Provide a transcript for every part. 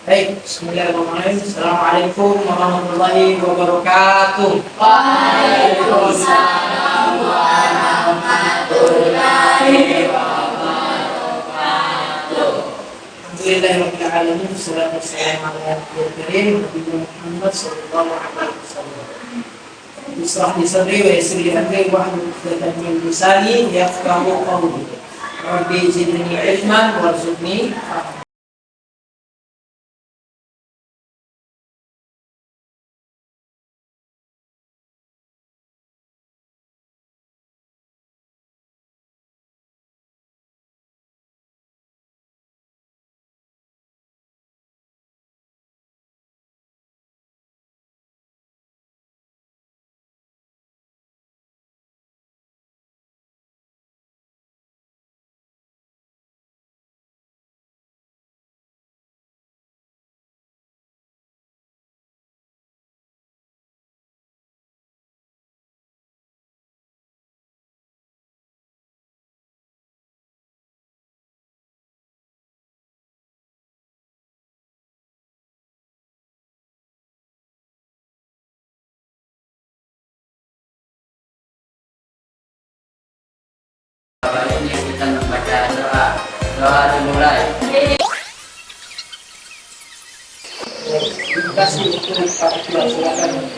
Baik, bismillahirrahmanirrahim. Assalamualaikum warahmatullahi wabarakatuh. Waalaikumsalam warahmatullahi wabarakatuh. Alhamdulillahirabbil alamin. Wassalatu wassalamu ala nabiyil karim Nabi Muhammad sallallahu alaihi wasallam. Bismillah sadri wa yassir li amri wahlul 'uqdatam min lisani yafqahu qawli. Rabbi zidni ilman warzuqni fahma. Ini kita membaca doa. Doa dimulai. Terima kasih untuk Pak Ketua, silakan.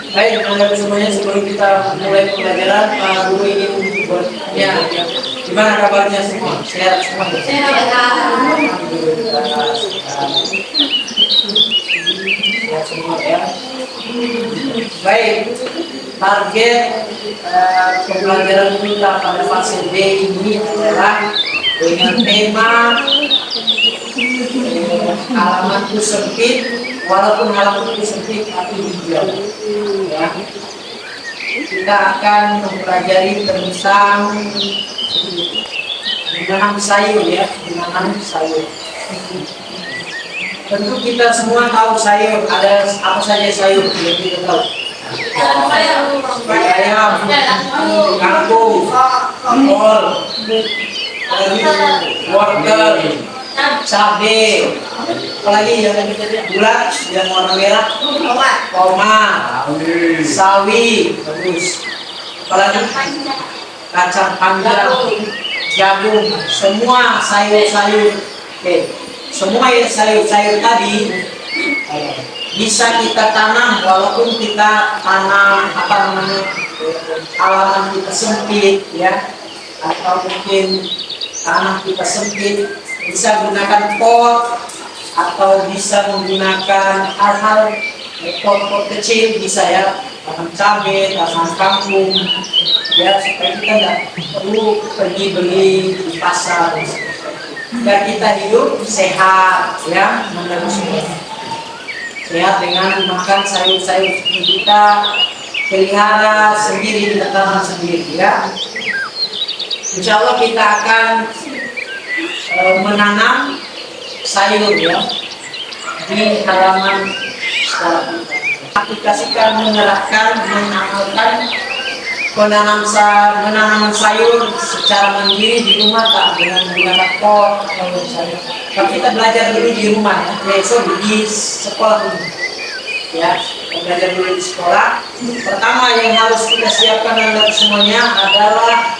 Baik, teman-teman semuanya, sebelum kita mulai pembelajaran, Pak Guru ingin ya, gimana kabarnya semua? Sehat semua? Alhamdulillah. Sehat semua ya. Baik, target pembelajaran kita pada fase B ini adalah dengan tema halamanku sempit, walaupun halamanku sempit tapi hijau. Ya. Kita akan mempelajari tentang menanam sayur ya, menanam sayur. Tentu kita semua tahu sayur, ada apa saja sayur yang kita tahu. Ayam, kangkung, kol, wortel, cabai, apalagi yang bulat yang warna merah, tomat, sawi, terus apalagi kacang panjang, jagung, semua sayur-sayur. Oke, semua sayur-sayur tadi bisa kita tanam walaupun kita tanam halaman kita sempit ya, atau mungkin tanah kita sempit, bisa gunakan pot atau bisa menggunakan hal-hal pot-pot kecil bisa ya, tanam cabai, tanam kangkung ya, supaya kita tidak perlu pergi beli di pasar dan kita hidup sehat ya, sehat dengan makan sayur-sayur yang kita pelihara sendiri, kita tanam sendiri ya. Insya Allah kita akan menanam sayur ya di halaman sekolah kita. Aplikasikan, menerapkan, mengamalkan penanaman sayur secara mandiri di rumah, tak dengan menggunakan pot atau sayur. Tapi kita belajar dulu di rumah ya, besok di sekolah dulu ya, kita belajar dulu di sekolah. Pertama yang harus kita siapkan adalah semuanya adalah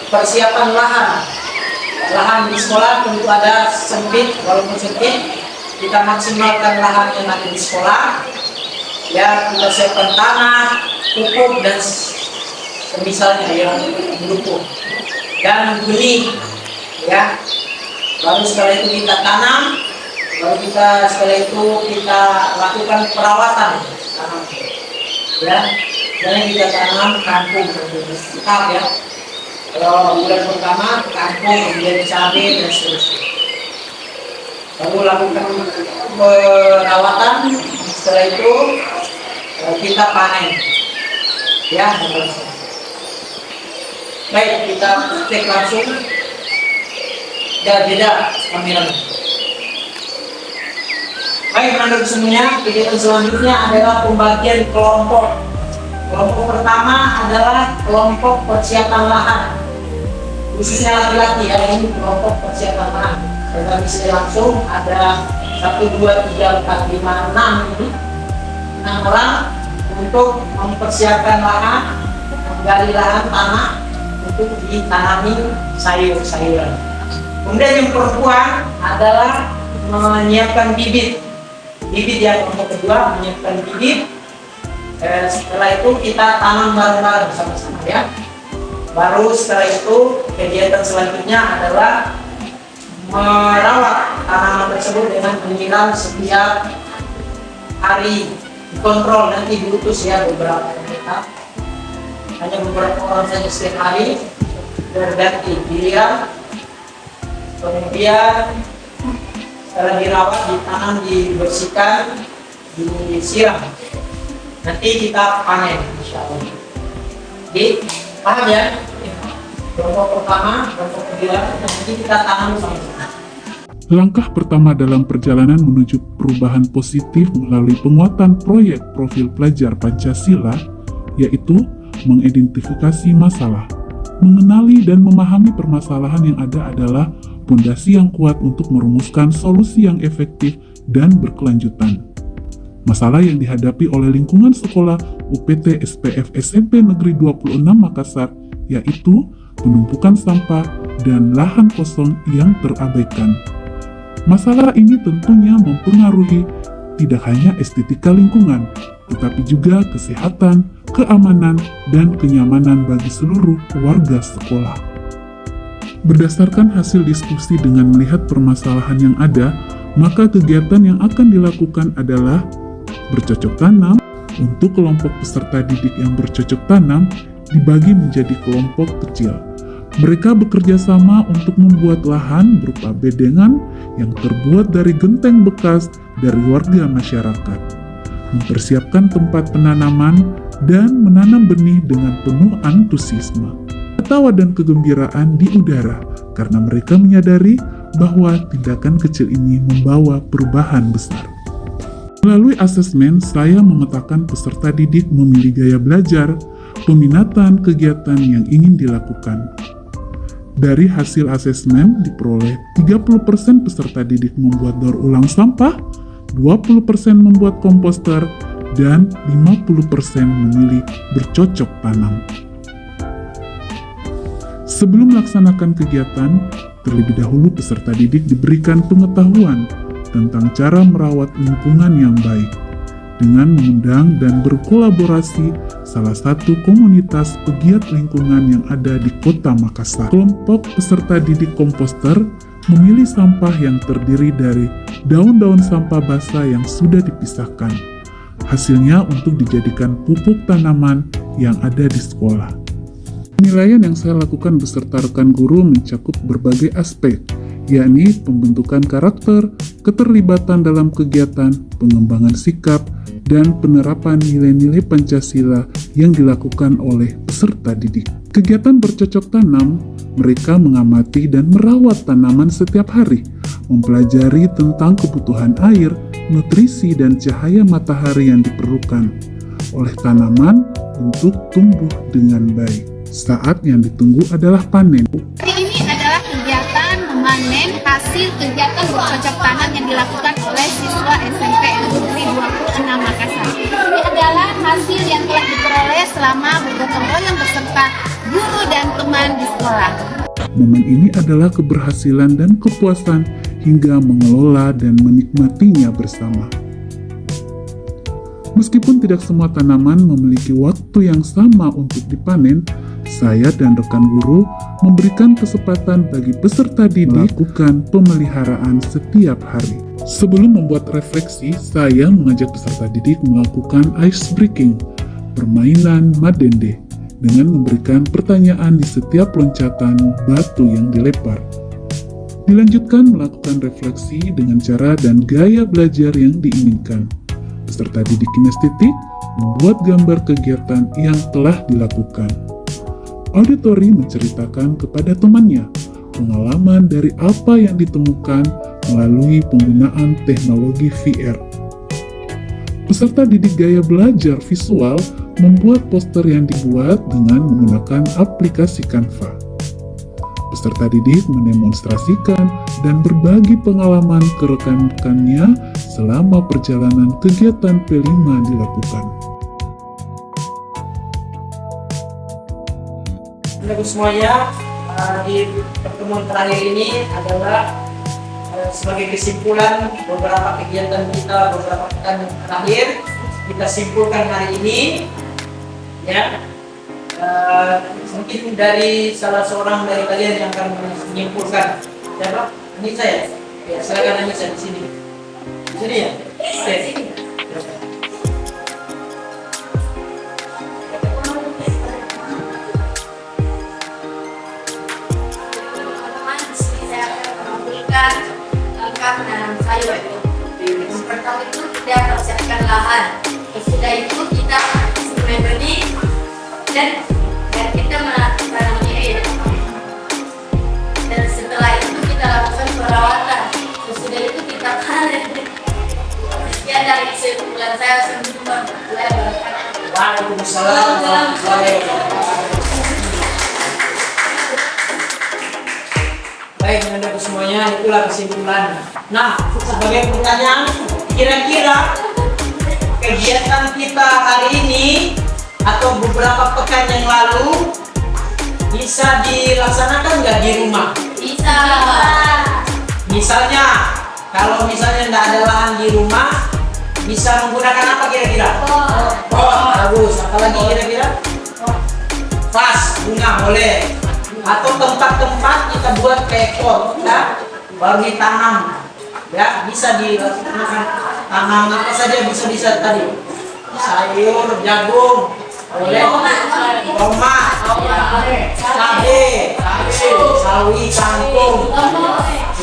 persiapan lahan. Lahan di sekolah tentu ada sempit, walaupun sempit kita maksimalkan lahan yang ada di sekolah ya, kita siapkan tanah, pupuk dan misalnya yang mendukung dan benih ya. Lalu setelah itu kita tanam, lalu setelah itu kita lakukan perawatan tanam ya. Dan kita tanam kangkung tetap ya. Kalau bulan pertama kangkung, kemudian cabai dan seterusnya. Lalu lakukan perawatan, setelah itu kita panen ya. Baik, kita cek langsung. Beda kameranya. Baik, teman-teman semuanya, kegiatan selanjutnya adalah pembagian kelompok. Kelompok pertama adalah kelompok persiapan lahan, khususnya laki-laki ya, ini kelompok persiapan lahan. kami langsung ada 1, 2, 3, 4, 5, 6 orang untuk mempersiapkan lahan, menggali lahan tanah untuk ditanami sayur-sayuran. Kemudian yang perempuan adalah menyiapkan bibit yang kelompok kedua menyiapkan bibit. Setelah itu kita tanam bareng-bareng sama-sama ya. Baru setelah itu kegiatan selanjutnya adalah merawat tanaman tersebut dengan menyiram setiap hari, dikontrol, nanti diutus ya beberapa kita, hanya beberapa orang saja setiap hari berganti dilihat, kemudian setelah dirawat, ditanam, dibersihkan, disiram, nanti kita panen insya Allah. Jadi paham ya? Kelompok pertama, kelompok kedua, nanti kita tanam sama-sama. Langkah pertama dalam perjalanan menuju perubahan positif melalui penguatan proyek profil pelajar Pancasila, yaitu mengidentifikasi masalah. Mengenali dan memahami permasalahan yang ada adalah pondasi yang kuat untuk merumuskan solusi yang efektif dan berkelanjutan. Masalah yang dihadapi oleh lingkungan sekolah UPT SPF SMP Negeri 26 Makassar, yaitu penumpukan sampah dan lahan kosong yang terabaikan. Masalah ini tentunya mempengaruhi tidak hanya estetika lingkungan, tetapi juga kesehatan, keamanan, dan kenyamanan bagi seluruh warga sekolah. Berdasarkan hasil diskusi dengan melihat permasalahan yang ada, maka kegiatan yang akan dilakukan adalah bercocok tanam. Untuk kelompok peserta didik yang bercocok tanam dibagi menjadi kelompok kecil. Mereka bekerja sama untuk membuat lahan berupa bedengan yang terbuat dari genteng bekas dari warga masyarakat, mempersiapkan tempat penanaman, dan menanam benih dengan penuh antusiasme. Ketawa dan kegembiraan di udara karena mereka menyadari bahwa tindakan kecil ini membawa perubahan besar. Melalui asesmen, saya memetakan peserta didik memilih gaya belajar, peminatan kegiatan yang ingin dilakukan. Dari hasil asesmen diperoleh 30% peserta didik membuat daur ulang sampah, 20% membuat komposter, dan 50% memilih bercocok tanam. Sebelum melaksanakan kegiatan, terlebih dahulu peserta didik diberikan pengetahuan tentang cara merawat lingkungan yang baik dengan mengundang dan berkolaborasi salah satu komunitas pegiat lingkungan yang ada di Kota Makassar. Kelompok peserta didik komposter memilih sampah yang terdiri dari daun-daun sampah basah yang sudah dipisahkan. Hasilnya untuk dijadikan pupuk tanaman yang ada di sekolah. Penilaian yang saya lakukan beserta rekan guru mencakup berbagai aspek, yakni pembentukan karakter, keterlibatan dalam kegiatan, pengembangan sikap, dan penerapan nilai-nilai Pancasila yang dilakukan oleh peserta didik. Kegiatan bercocok tanam, mereka mengamati dan merawat tanaman setiap hari, mempelajari tentang kebutuhan air, nutrisi, dan cahaya matahari yang diperlukan oleh tanaman untuk tumbuh dengan baik. Saat yang ditunggu adalah panen. Ini adalah kegiatan memanen hasil kegiatan bercocok tanam yang dilakukan oleh siswa SMP Negeri 26 Makassar. Ini adalah hasil yang telah diperoleh selama bergotong royong beserta guru dan teman di sekolah. Momen ini adalah keberhasilan dan kepuasan hingga mengelola dan menikmatinya bersama. Meskipun tidak semua tanaman memiliki waktu yang sama untuk dipanen, saya dan rekan guru memberikan kesempatan bagi peserta didik melakukan pemeliharaan setiap hari. Sebelum membuat refleksi, saya mengajak peserta didik melakukan ice breaking, permainan madende, dengan memberikan pertanyaan di setiap loncatan batu yang dilempar. Dilanjutkan melakukan refleksi dengan cara dan gaya belajar yang diinginkan. Peserta didik kinestetik membuat gambar kegiatan yang telah dilakukan. Auditori menceritakan kepada temannya pengalaman dari apa yang ditemukan melalui penggunaan teknologi VR. Peserta didik gaya belajar visual membuat poster yang dibuat dengan menggunakan aplikasi Canva. Peserta didik mendemonstrasikan dan berbagi pengalaman ke rekan-rekannya selama perjalanan kegiatan P5 dilakukan. Bapak semuanya, di pertemuan terakhir ini adalah sebagai kesimpulan beberapa kegiatan kita beberapa pekan terakhir. Kita simpulkan hari ini, ya. Mungkin dari salah seorang dari kalian yang akan menyimpulkan. Siapa? Anissa ya? Ya, silakan Anissa di sini. Di sini ya? Oke. Teman-teman, di sini saya akan mengumpulkan langkah menanam sayur. Yang pertama itu kita persiapkan lahan. Sesudah itu kita mulai benih dan kita menanam bibit. Dan setelah itu kita lakukan perawatan. Sesudah itu kita panen. Sekian dari kesimpulan saya. Assalamualaikum warahmatullahi wabarakatuh. Waalaikumsalam warahmatullahi wabarakatuh. Baik, teman-teman semuanya, itulah kesimpulan. Nah, sebagai pertanyaan, kira-kira kegiatan kita hari ini atau beberapa pekan yang lalu bisa dilaksanakan nggak di rumah? Bisa. Misalnya, kalau misalnya nggak ada lahan di rumah, bisa menggunakan apa kira-kira? Oh, bagus. Apalagi kira-kira? Vas, bunga boleh. Atau tempat-tempat kita buat kayak pot, ya, baru ditanam, ya, bisa dilakukan tanam apa saja bisa tadi, sayur, jagung, boleh, tomat, cabai, sawi, kangkung,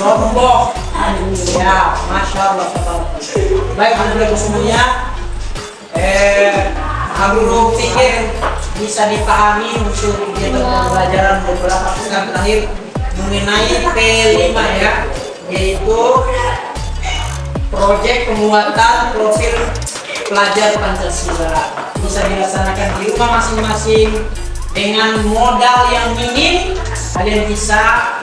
lombok, ya, masya Allah. Baik, teman-teman semuanya, Guru pikir bisa dipahami untuk kegiatan pembelajaran beberapa pekan terakhir mengenai P5 ya, yaitu proyek penguatan profil pelajar Pancasila. Bisa dilaksanakan di rumah masing-masing dengan modal yang minim. Kalian bisa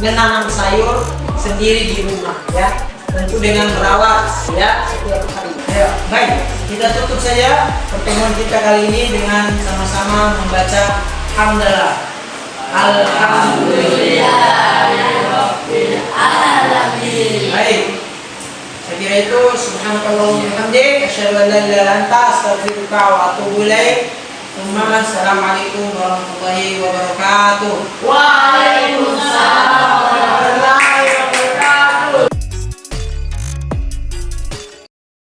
menanam sayur sendiri di rumah ya, tentu dengan merawat ya setiap hari. Ya, baik, kita tutup saja pertemuan kita kali ini dengan sama-sama membaca hamdalah. Alhamdulillahirabbil alamin. Baik. Saya kira itu subhanallah bihamdik asyhadu an la ilaha illa anta astaghfiruka wa atubu ilaik. Assalamualaikum warahmatullahi wabarakatuh. Waalaikumsalam.